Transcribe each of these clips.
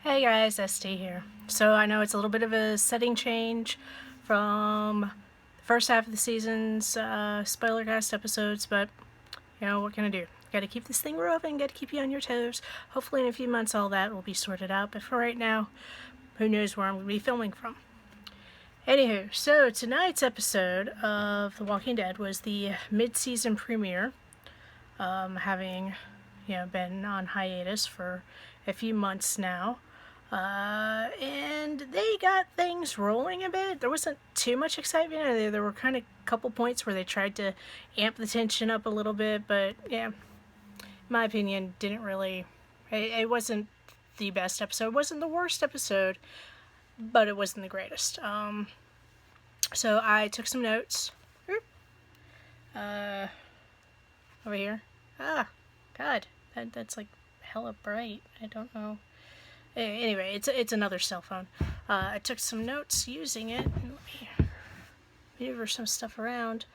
Hey guys, ST here. So I know it's a little bit of a setting change from the first half of the season's SpoilerCast episodes, but what can I do? Gotta keep this thing roving, gotta keep you on your toes. Hopefully in a few months all that will be sorted out, but for right now, who knows where I'm gonna be filming from. Anywho, so tonight's episode of The Walking Dead was the mid-season premiere, having been on hiatus for a few months now. And they got things rolling a bit. There wasn't too much excitement. There were kind of a couple points where they tried to amp the tension up a little bit, but yeah, in my opinion, didn't really. It wasn't the best episode. It wasn't the worst episode, but it wasn't the greatest. So I took some notes. Over here. God, that's like hella bright. I don't know. Anyway, it's another cell phone. I took some notes using it. Let me maneuver some stuff around,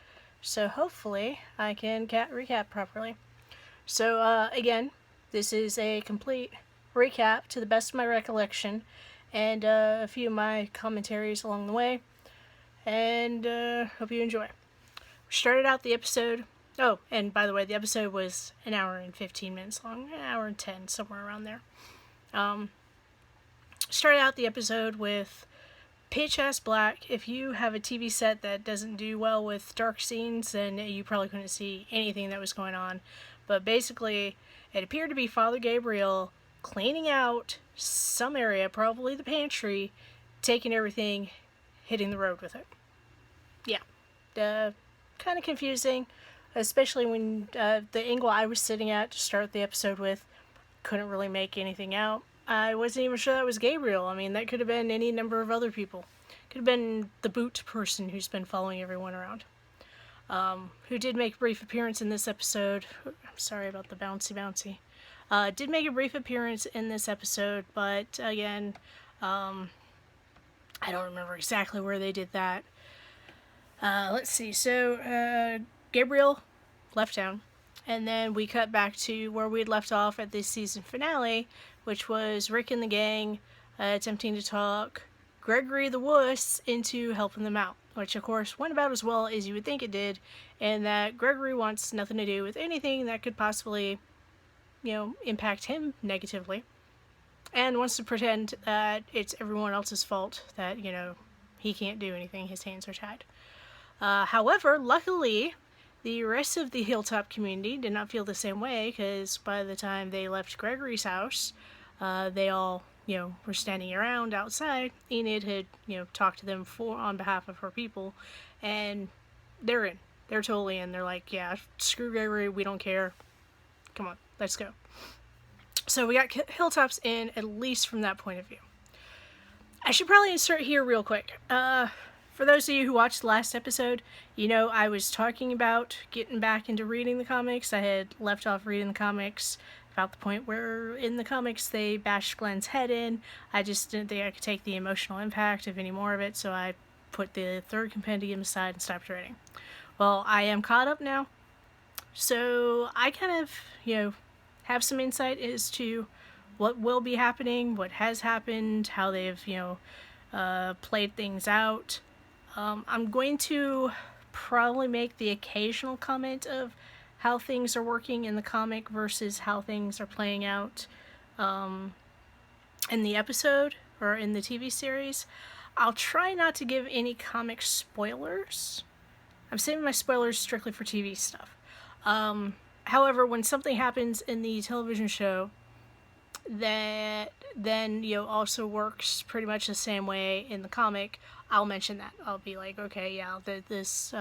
so hopefully I can recap properly. So again, this is a complete recap to the best of my recollection, and a few of my commentaries along the way. And hope you enjoy. We started out the episode. Oh, and by the way, the episode was an hour and 15 minutes long, an hour and 10, somewhere around there. Started out the episode with pitch ass black. If you have a TV set that doesn't do well with dark scenes, then you probably couldn't see anything that was going on. But basically, it appeared to be Father Gabriel cleaning out some area, probably the pantry, taking everything, hitting the road with it. Yeah, kind of confusing, especially when the angle I was sitting at to start the episode with, couldn't really make anything out. I wasn't even sure that was Gabriel. I mean, that could have been any number of other people. Could have been the boot person who's been following everyone around. Who did make a brief appearance in this episode. I'm sorry about the bouncy. Did make a brief appearance in this episode, but again, I don't remember exactly where they did that. Let's see. So, Gabriel left town. And then we cut back to where we'd left off at this season finale, which was Rick and the gang attempting to talk Gregory the Wuss into helping them out, which of course went about as well as you would think it did, and that Gregory wants nothing to do with anything that could possibly, impact him negatively, and wants to pretend that it's everyone else's fault that, he can't do anything, his hands are tied. However, luckily, the rest of the Hilltop community did not feel the same way, because by the time they left Gregory's house, they all, were standing around outside. Enid had, talked to them on behalf of her people, and they're in. They're totally in. They're like, yeah, screw Gregory, we don't care. Come on, let's go. So we got Hilltops in, at least from that point of view. I should probably insert here real quick. For those of you who watched the last episode, I was talking about getting back into reading the comics. I had left off reading the comics about the point where in the comics they bashed Glenn's head in. I just didn't think I could take the emotional impact of any more of it, so I put the third compendium aside and stopped reading. Well, I am caught up now, so I kind of, have some insight as to what will be happening, what has happened, how they've, played things out. I'm going to probably make the occasional comment of how things are working in the comic versus how things are playing out in the episode or in the TV series. I'll try not to give any comic spoilers. I'm saving my spoilers strictly for TV stuff. However, when something happens in the television show that then also works pretty much the same way in the comic, I'll mention that. I'll be like, okay, yeah, this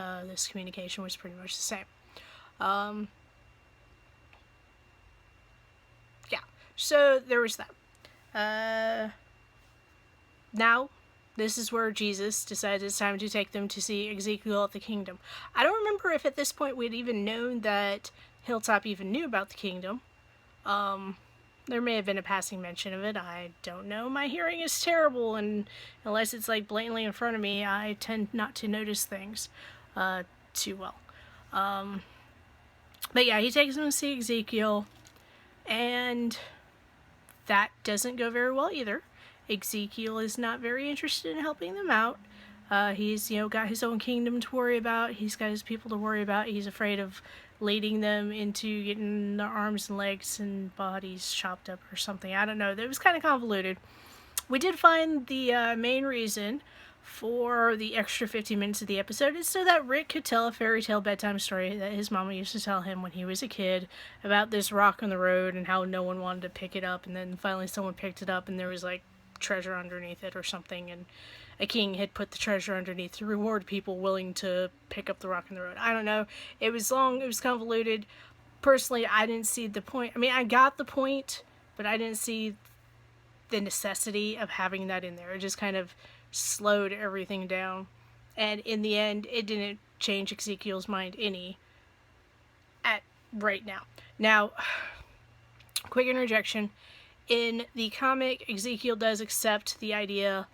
communication was pretty much the same. Yeah, so there was that. Now, this is where Jesus decided it's time to take them to see Ezekiel at the kingdom. I don't remember if at this point we'd even known that Hilltop even knew about the kingdom. There may have been a passing mention of it. I don't know. My hearing is terrible, and unless it's like blatantly in front of me, I tend not to notice things too well. But yeah, he takes them to see Ezekiel, and that doesn't go very well either. Ezekiel is not very interested in helping them out. He's, got his own kingdom to worry about. He's got his people to worry about. He's afraid of leading them into getting their arms and legs and bodies chopped up or something. I don't know. It was kind of convoluted. We did find the main reason for the extra 15 minutes of the episode is so that Rick could tell a fairy tale bedtime story that his mama used to tell him when he was a kid about this rock on the road and how no one wanted to pick it up, and then finally someone picked it up and there was like treasure underneath it or something, and a king had put the treasure underneath to reward people willing to pick up the rock on the road. I don't know. It was long, it was convoluted. Personally, I didn't see the point. I mean, I got the point, but I didn't see the necessity of having that in there. It just kind of slowed everything down. And in the end, it didn't change Ezekiel's mind any at right now. Now, quick interjection. In the comic, Ezekiel does accept the idea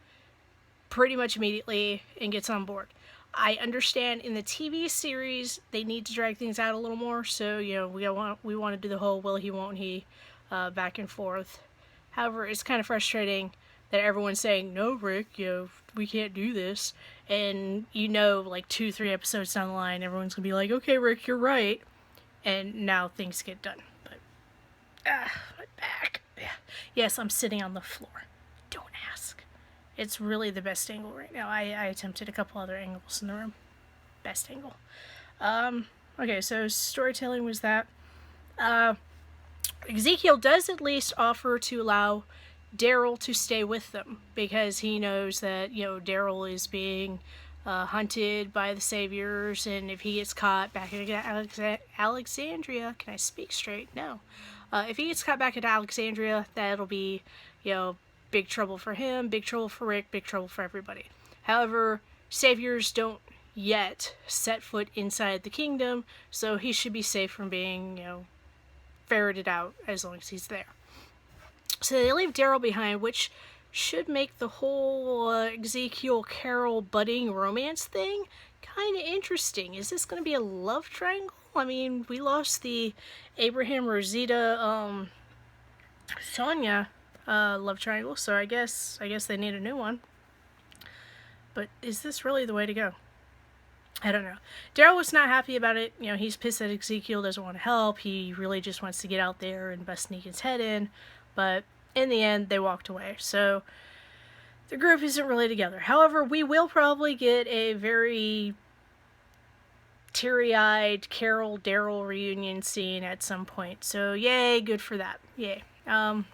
pretty much immediately and gets on board. I understand in the TV series they need to drag things out a little more, so we want to do the whole will he won't he back and forth. However, it's kind of frustrating that everyone's saying, no, Rick, we can't do this, and like 2-3 episodes down the line everyone's gonna be like, okay, Rick, you're right, and now things get done. But my back. Yeah. Yes, I'm sitting on the floor. Don't ask. It's really the best angle right now. I attempted a couple other angles in the room. Best angle. Okay, so storytelling was that. Ezekiel does at least offer to allow Daryl to stay with them because he knows that, Daryl is being hunted by the Saviors, and if he gets caught back at Alexandria, can I speak straight? No. If he gets caught back at Alexandria, that'll be, big trouble for him, big trouble for Rick, big trouble for everybody. However, Saviors don't yet set foot inside the kingdom, so he should be safe from being, ferreted out as long as he's there. So they leave Daryl behind, which should make the whole Ezekiel Carol budding romance thing kind of interesting. Is this going to be a love triangle? I mean, we lost the Abraham Rosita Sonia love triangle, so I guess they need a new one. But is this really the way to go? I don't know. Daryl was not happy about it. He's pissed that Ezekiel doesn't want to help. He really just wants to get out there and bust Negan's head in. But in the end, they walked away. So the group isn't really together. However, we will probably get a very teary-eyed Carol-Daryl reunion scene at some point. So yay, good for that. Yay. And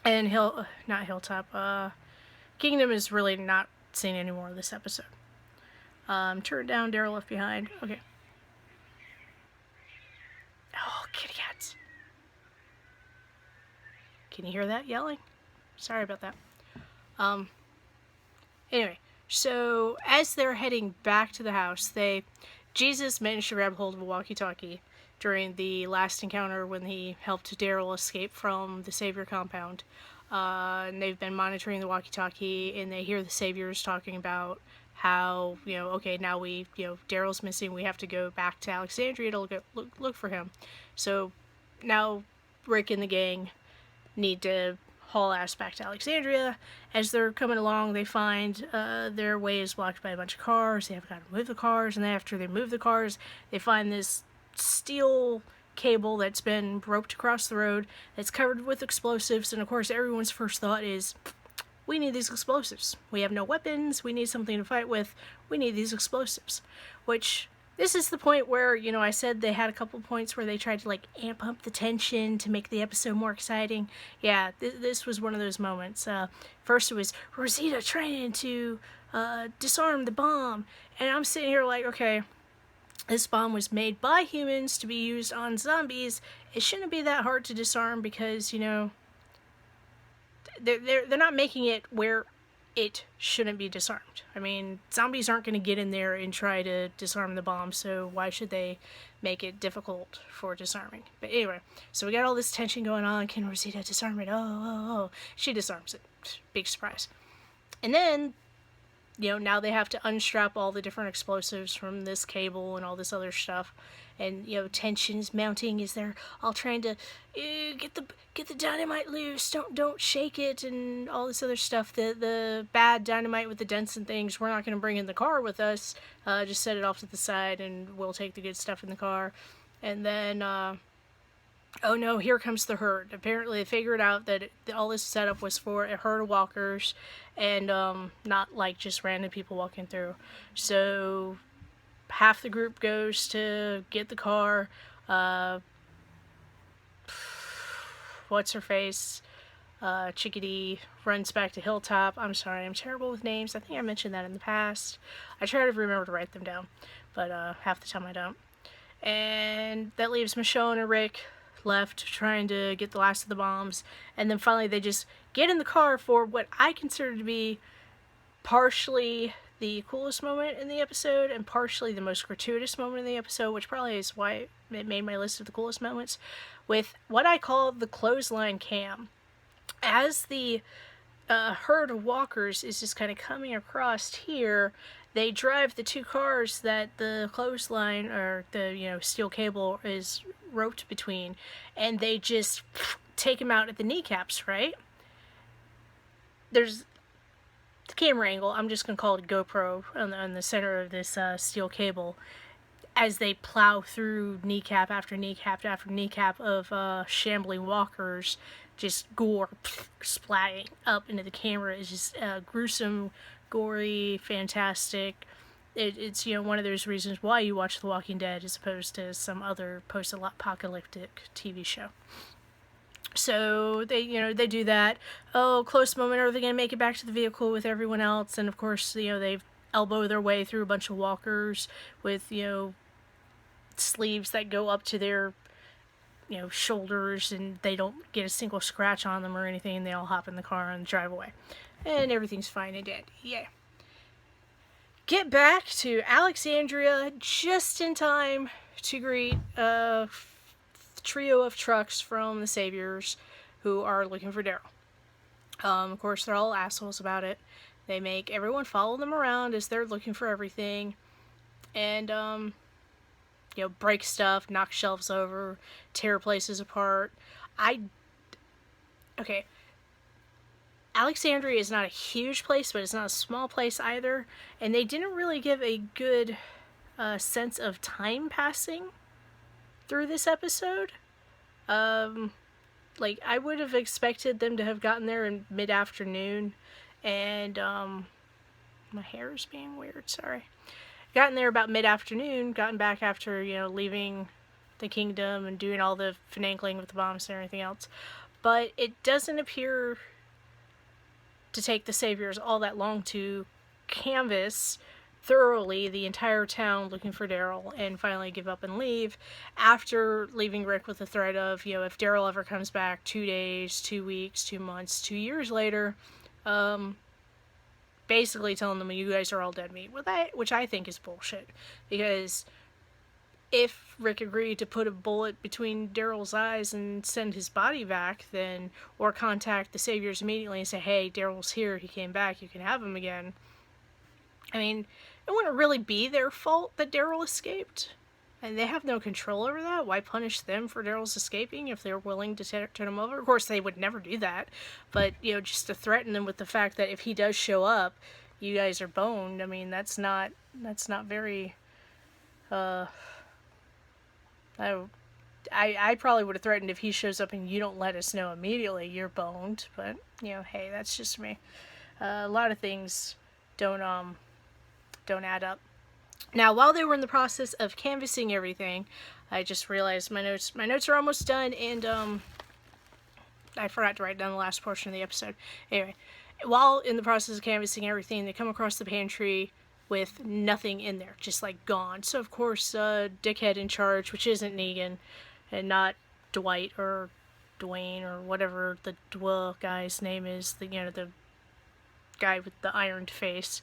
Hilltop. Kingdom is really not seen anymore this episode. Turn down, Daryl left behind. Okay. Oh, kitty cats. Can you hear that yelling? Sorry about that. Anyway, so as they're heading back to the house, Jesus managed to grab hold of a walkie-talkie during the last encounter when he helped Daryl escape from the Savior compound. And they've been monitoring the walkie-talkie, and they hear the Saviors talking about how, okay, now Daryl's missing, we have to go back to Alexandria to look for him. So now Rick and the gang need to haul ass back to Alexandria. As they're coming along, they find their way is blocked by a bunch of cars. They have got to move the cars, and then after they move the cars, they find this steel cable that's been roped across the road that's covered with explosives, and of course everyone's first thought is, we need these explosives. We have no weapons. We need something to fight with. We need these explosives. Which, this is the point where, I said they had a couple points where they tried to, amp up the tension to make the episode more exciting. Yeah, this was one of those moments. First it was Rosita trying to disarm the bomb. And I'm sitting here like, okay, this bomb was made by humans to be used on zombies. It shouldn't be that hard to disarm because, they're not making it where it shouldn't be disarmed. I mean, zombies aren't going to get in there and try to disarm the bomb, so why should they make it difficult for disarming? But anyway, so we got all this tension going on. Can Rosita disarm it? Oh. She disarms it. Big surprise. And then now they have to unstrap all the different explosives from this cable and all this other stuff. And, tension is mounting as they're all trying to get the dynamite loose. Don't shake it and all this other stuff. The bad dynamite with the dents and things, we're not going to bring in the car with us. Just set it off to the side and we'll take the good stuff in the car. And then, oh no, here comes the herd. Apparently they figured out that all this setup was for a herd of walkers and not like just random people walking through. So half the group goes to get the car. What's her face? Chickadee runs back to Hilltop. I'm sorry, I'm terrible with names. I think I mentioned that in the past. I try to remember to write them down, but half the time I don't. And that leaves Michonne and Rick left trying to get the last of the bombs. And then finally they just get in the car for what I consider to be partially the coolest moment in the episode and partially the most gratuitous moment in the episode, which probably is why it made my list of the coolest moments, with what I call the clothesline cam. As the herd of walkers is just kind of coming across here, they drive the two cars that the clothesline or the steel cable is roped between, and they just take them out at the kneecaps, right? There's the camera angle, I'm just going to call it GoPro on the center of this steel cable, as they plow through kneecap after kneecap after kneecap of shambling walkers, just gore splatting up into the camera. Is just gruesome, gory, fantastic. It's one of those reasons why you watch The Walking Dead as opposed to some other post-apocalyptic TV show. So they do that. Oh, close moment. Are they going to make it back to the vehicle with everyone else? And of course, they elbow their way through a bunch of walkers with sleeves that go up to their shoulders, and they don't get a single scratch on them or anything. And they all hop in the car and drive away, and everything's fine and dandy. Yeah. Get back to Alexandria just in time to greet a trio of trucks from the Saviors who are looking for Daryl. Of course, they're all assholes about it. They make everyone follow them around as they're looking for everything, and break stuff, knock shelves over, tear places apart. Okay. Alexandria is not a huge place, but it's not a small place either. And they didn't really give a good sense of time passing through this episode. I would have expected them to have gotten there in mid-afternoon. And, my hair is being weird, sorry. Gotten there about mid-afternoon, gotten back after, leaving the kingdom and doing all the finagling with the bombs and everything else. But it doesn't appear to take the Saviors all that long to canvass thoroughly the entire town looking for Daryl and finally give up and leave, after leaving Rick with the threat of, if Daryl ever comes back 2 days, 2 weeks, 2 months, 2 years later, basically telling them you guys are all dead meat, which I think is bullshit, because if Rick agreed to put a bullet between Daryl's eyes and send his body back, then, or contact the Saviors immediately and say, hey, Daryl's here, he came back, you can have him again. I mean, it wouldn't really be their fault that Daryl escaped, and they have no control over that. Why punish them for Daryl's escaping if they're willing to turn him over? Of course, they would never do that, but, just to threaten them with the fact that if he does show up, you guys are boned. I mean, that's not very, I probably would have threatened if he shows up and you don't let us know immediately, you're boned. But, hey, that's just me. A lot of things don't add up. Now, while they were in the process of canvassing everything, I just realized my notes are almost done, and I forgot to write down the last portion of the episode. Anyway, while in the process of canvassing everything, they come across the pantry with nothing in there, just gone. So of course, dickhead in charge, which isn't Negan, and not Dwight or Dwayne or whatever the guy's name is, the guy with the ironed face,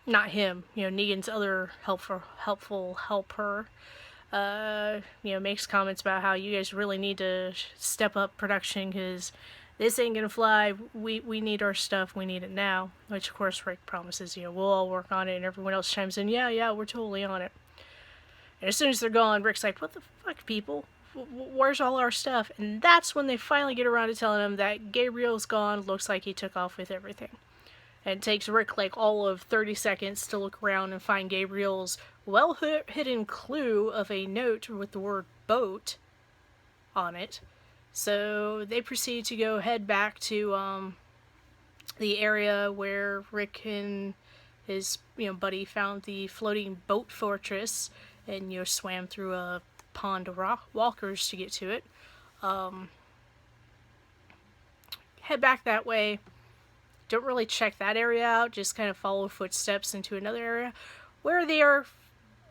not him, Negan's other helpful helper, makes comments about how you guys really need to step up production because this ain't gonna fly. We need our stuff. We need it now. Which, of course, Rick promises, we'll all work on it. And everyone else chimes in, yeah, we're totally on it. And as soon as they're gone, Rick's like, what the fuck, people? Where's all our stuff? And that's when they finally get around to telling him that Gabriel's gone. Looks like he took off with everything. And it takes Rick like all of 30 seconds to look around and find Gabriel's well-hidden clue of a note with the word boat on it. So they proceed to go head back to the area where Rick and his buddy found the floating boat fortress and swam through a pond of walkers to get to it. Head back that way. Don't really check that area out, just kind of follow footsteps into another area where they are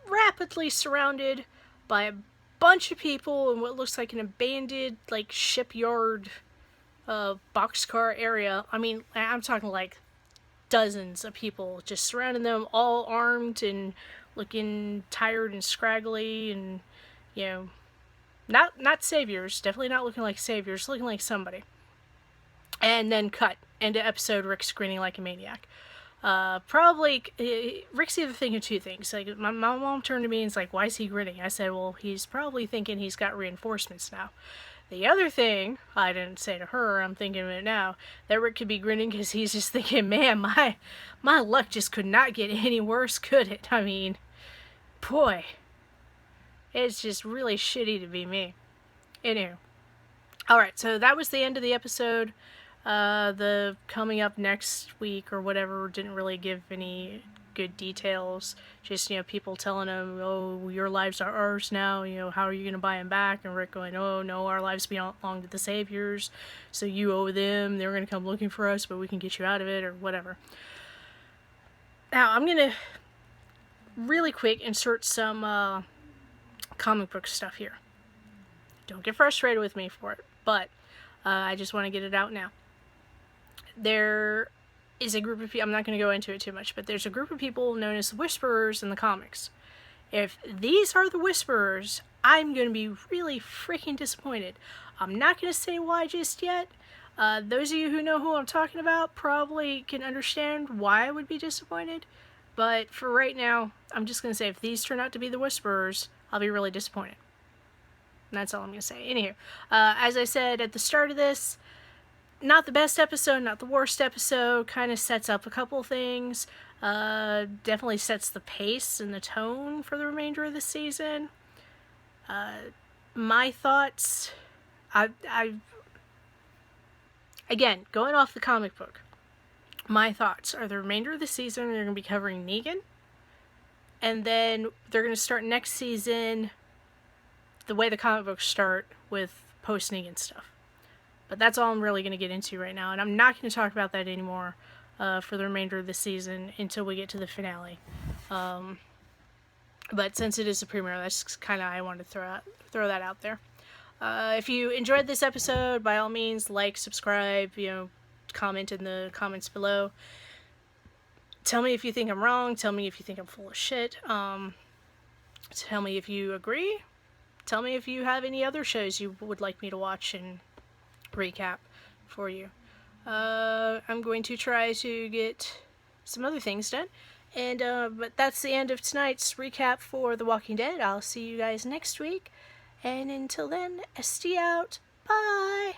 rapidly surrounded by a bunch of people in what looks like an abandoned shipyard boxcar area. I mean, I'm talking like dozens of people just surrounding them, all armed and looking tired and scraggly, and not saviors, definitely not looking like saviors, looking like somebody. And then cut into episode Rick's grinning like a maniac. Probably Rick's either thinking two things. Like, my mom turned to me and was like, why is he grinning? I said, well, he's probably thinking he's got reinforcements now. The other thing I didn't say to her, I'm thinking of it now, that Rick could be grinning because he's just thinking, man, my luck just could not get any worse, could it? I mean, boy, it's just really shitty to be me. Anywho. Alright, so that was the end of the episode. The coming up next week or whatever didn't really give any good details. Just, people telling him, oh, your lives are ours now, how are you going to buy them back? And Rick going, oh, no, our lives belong to the saviors, so you owe them, they're going to come looking for us, but we can get you out of it, or whatever. Now, I'm going to really quick insert some comic book stuff here. Don't get frustrated with me for it, but I just want to get it out now. There is a group of people, I'm not going to go into it too much, but there's a group of people known as the Whisperers in the comics. If these are the Whisperers, I'm going to be really freaking disappointed. I'm not going to say why just yet. Those of you who know who I'm talking about probably can understand why I would be disappointed. But for right now, I'm just going to say if these turn out to be the Whisperers, I'll be really disappointed. And that's all I'm going to say. Anywho, as I said at the start of this, not the best episode, not the worst episode, kind of sets up a couple things, definitely sets the pace and the tone for the remainder of the season. My thoughts, again, going off the comic book, my thoughts are the remainder of the season, they're going to be covering Negan, and then they're going to start next season the way the comic books start with post-Negan stuff. But that's all I'm really going to get into right now, and I'm not going to talk about that anymore for the remainder of the season until we get to the finale. But since it is a premiere, that's kind of I wanted to throw that out there. If you enjoyed this episode, by all means, like, subscribe, comment in the comments below. Tell me if you think I'm wrong. Tell me if you think I'm full of shit. Tell me if you agree. Tell me if you have any other shows you would like me to watch and recap for you. I'm going to try to get some other things done. And, but that's the end of tonight's recap for The Walking Dead. I'll see you guys next week. And until then, SD out. Bye!